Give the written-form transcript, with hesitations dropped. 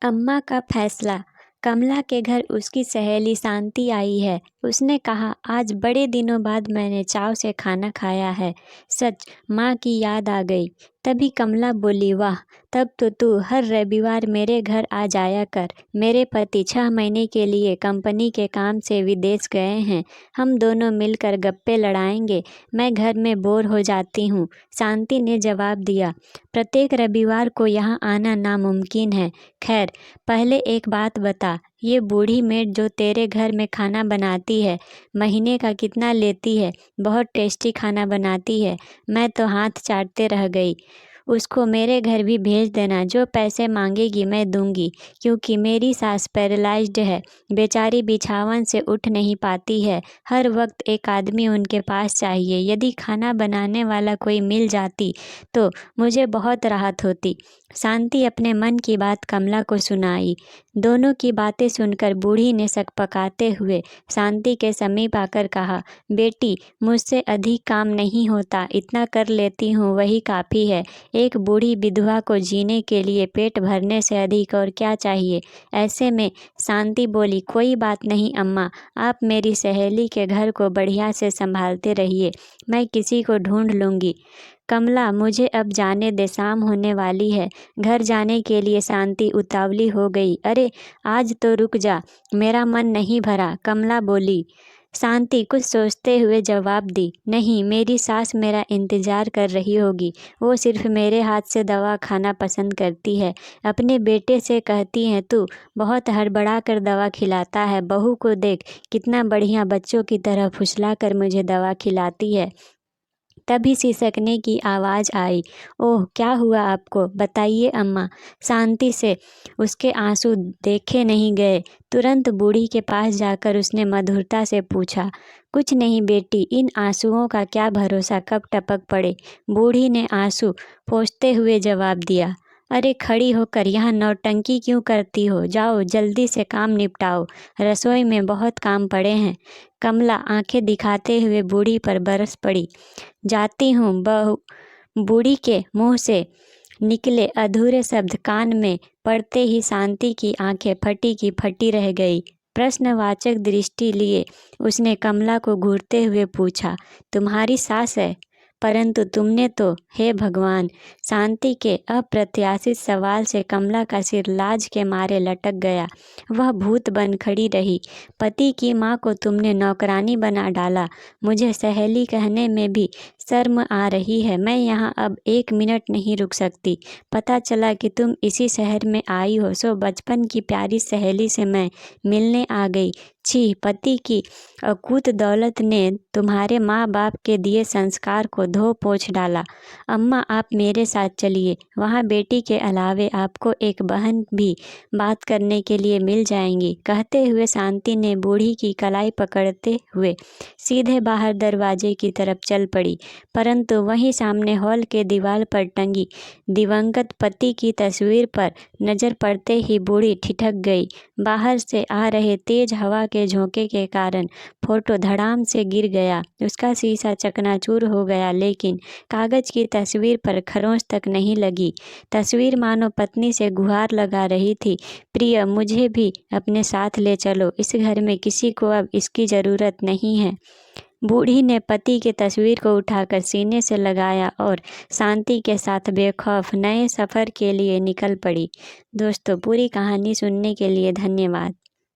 अम्मा का फैसला। कमला के घर उसकी सहेली शांति आई है। उसने कहा, आज बड़े दिनों बाद मैंने चाव से खाना खाया है। सच, माँ की याद आ गई। तभी कमला बोली, वाह, तब तो तू हर रविवार मेरे घर आ जाया कर। मेरे पति 6 महीने के लिए कंपनी के काम से विदेश गए हैं। हम दोनों मिलकर गप्पे लड़ाएंगे। मैं घर में बोर हो जाती हूँ। शांति ने जवाब दिया, प्रत्येक रविवार को यहाँ आना नामुमकिन है। खैर, पहले एक बात बता, ये बूढ़ी मेड जो तेरे घर में खाना बनाती है, महीने का कितना लेती है? बहुत टेस्टी खाना बनाती है। मैं तो हाथ चाटते रह गई। उसको मेरे घर भी भेज देना। जो पैसे मांगेगी मैं दूंगी, क्योंकि मेरी सास पैरालाइज्ड है। बेचारी बिछावन से उठ नहीं पाती है। हर वक्त एक आदमी उनके पास चाहिए। यदि खाना बनाने वाला कोई मिल जाती तो मुझे बहुत राहत होती। शांति अपने मन की बात कमला को सुनाई। दोनों की बातें सुनकर बूढ़ी ने सकपकाते हुए शांति के समीप आकर कहा, बेटी, मुझसे अधिक काम नहीं होता। इतना कर लेती हूँ, वही काफ़ी है। एक बूढ़ी विधवा को जीने के लिए पेट भरने से अधिक और क्या चाहिए? ऐसे में शांति बोली, कोई बात नहीं अम्मा, आप मेरी सहेली के घर को बढ़िया से संभालते रहिए। मैं किसी को ढूंढ लूँगी। कमला, मुझे अब जाने दे, शाम होने वाली है। घर जाने के लिए शांति उतावली हो गई। अरे, आज तो रुक जा, मेरा मन नहीं भरा, कमला बोली। शांति कुछ सोचते हुए जवाब दी, नहीं, मेरी सास मेरा इंतज़ार कर रही होगी। वो सिर्फ मेरे हाथ से दवा खाना पसंद करती है। अपने बेटे से कहती हैं, तू बहुत हड़बड़ा कर दवा खिलाता है। बहू को देख, कितना बढ़िया बच्चों की तरह फुसला कर मुझे दवा खिलाती है। तभी सिसकने की आवाज़ आई। ओह, क्या हुआ आपको? बताइए अम्मा। शांति से उसके आंसू देखे नहीं गए। तुरंत बूढ़ी के पास जाकर उसने मधुरता से पूछा, कुछ नहीं बेटी, इन आंसुओं का क्या भरोसा कब टपक पड़े। बूढ़ी ने आंसू पोंछते हुए जवाब दिया, अरे खड़ी होकर यहाँ नौटंकी क्यों करती हो? जाओ जल्दी से काम निपटाओ, रसोई में बहुत काम पड़े हैं। कमला आंखें दिखाते हुए बूढ़ी पर बरस पड़ी। जाती हूँ बहू। बूढ़ी के मुंह से निकले अधूरे शब्द कान में पड़ते ही शांति की आंखें फटी की फटी रह गई। प्रश्नवाचक दृष्टि लिए उसने कमला को घूरते हुए पूछा, तुम्हारी सास है? परंतु तुमने तो, हे भगवान! शांति के अप्रत्याशित सवाल से कमला का सिर लाज के मारे लटक गया। वह भूत बन खड़ी रही। पति की माँ को तुमने नौकरानी बना डाला। मुझे सहेली कहने में भी शर्म आ रही है। मैं यहाँ अब 1 मिनट नहीं रुक सकती। पता चला कि तुम इसी शहर में आई हो, सो बचपन की प्यारी सहेली से मैं मिलने आ गई। छी, पति की अकूत दौलत ने तुम्हारे माँ बाप के दिए संस्कार को धो पोंछ डाला। अम्मा, आप मेरे साथ चलिए। वहाँ बेटी के अलावे आपको एक बहन भी बात करने के लिए मिल जाएंगी। कहते हुए शांति ने बूढ़ी की कलाई पकड़ते हुए सीधे बाहर दरवाजे की तरफ चल पड़ी। परंतु वहीं सामने हॉल के दीवार पर टंगी दिवंगत पति की तस्वीर पर नज़र पड़ते ही बूढ़ी ठिठक गई। बाहर से आ रहे तेज हवा के झोंके के कारण फोटो धड़ाम से गिर गया। उसका शीशा चकनाचूर हो गया, लेकिन कागज की तस्वीर पर खरोंच तक नहीं लगी। तस्वीर मानो पत्नी से गुहार लगा रही थी, प्रिय, मुझे भी अपने साथ ले चलो। इस घर में किसी को अब इसकी ज़रूरत नहीं है। बूढ़ी ने पति की तस्वीर को उठाकर सीने से लगाया और शांति के साथ बेखौफ नए सफ़र के लिए निकल पड़ी। दोस्तों, पूरी कहानी सुनने के लिए धन्यवाद।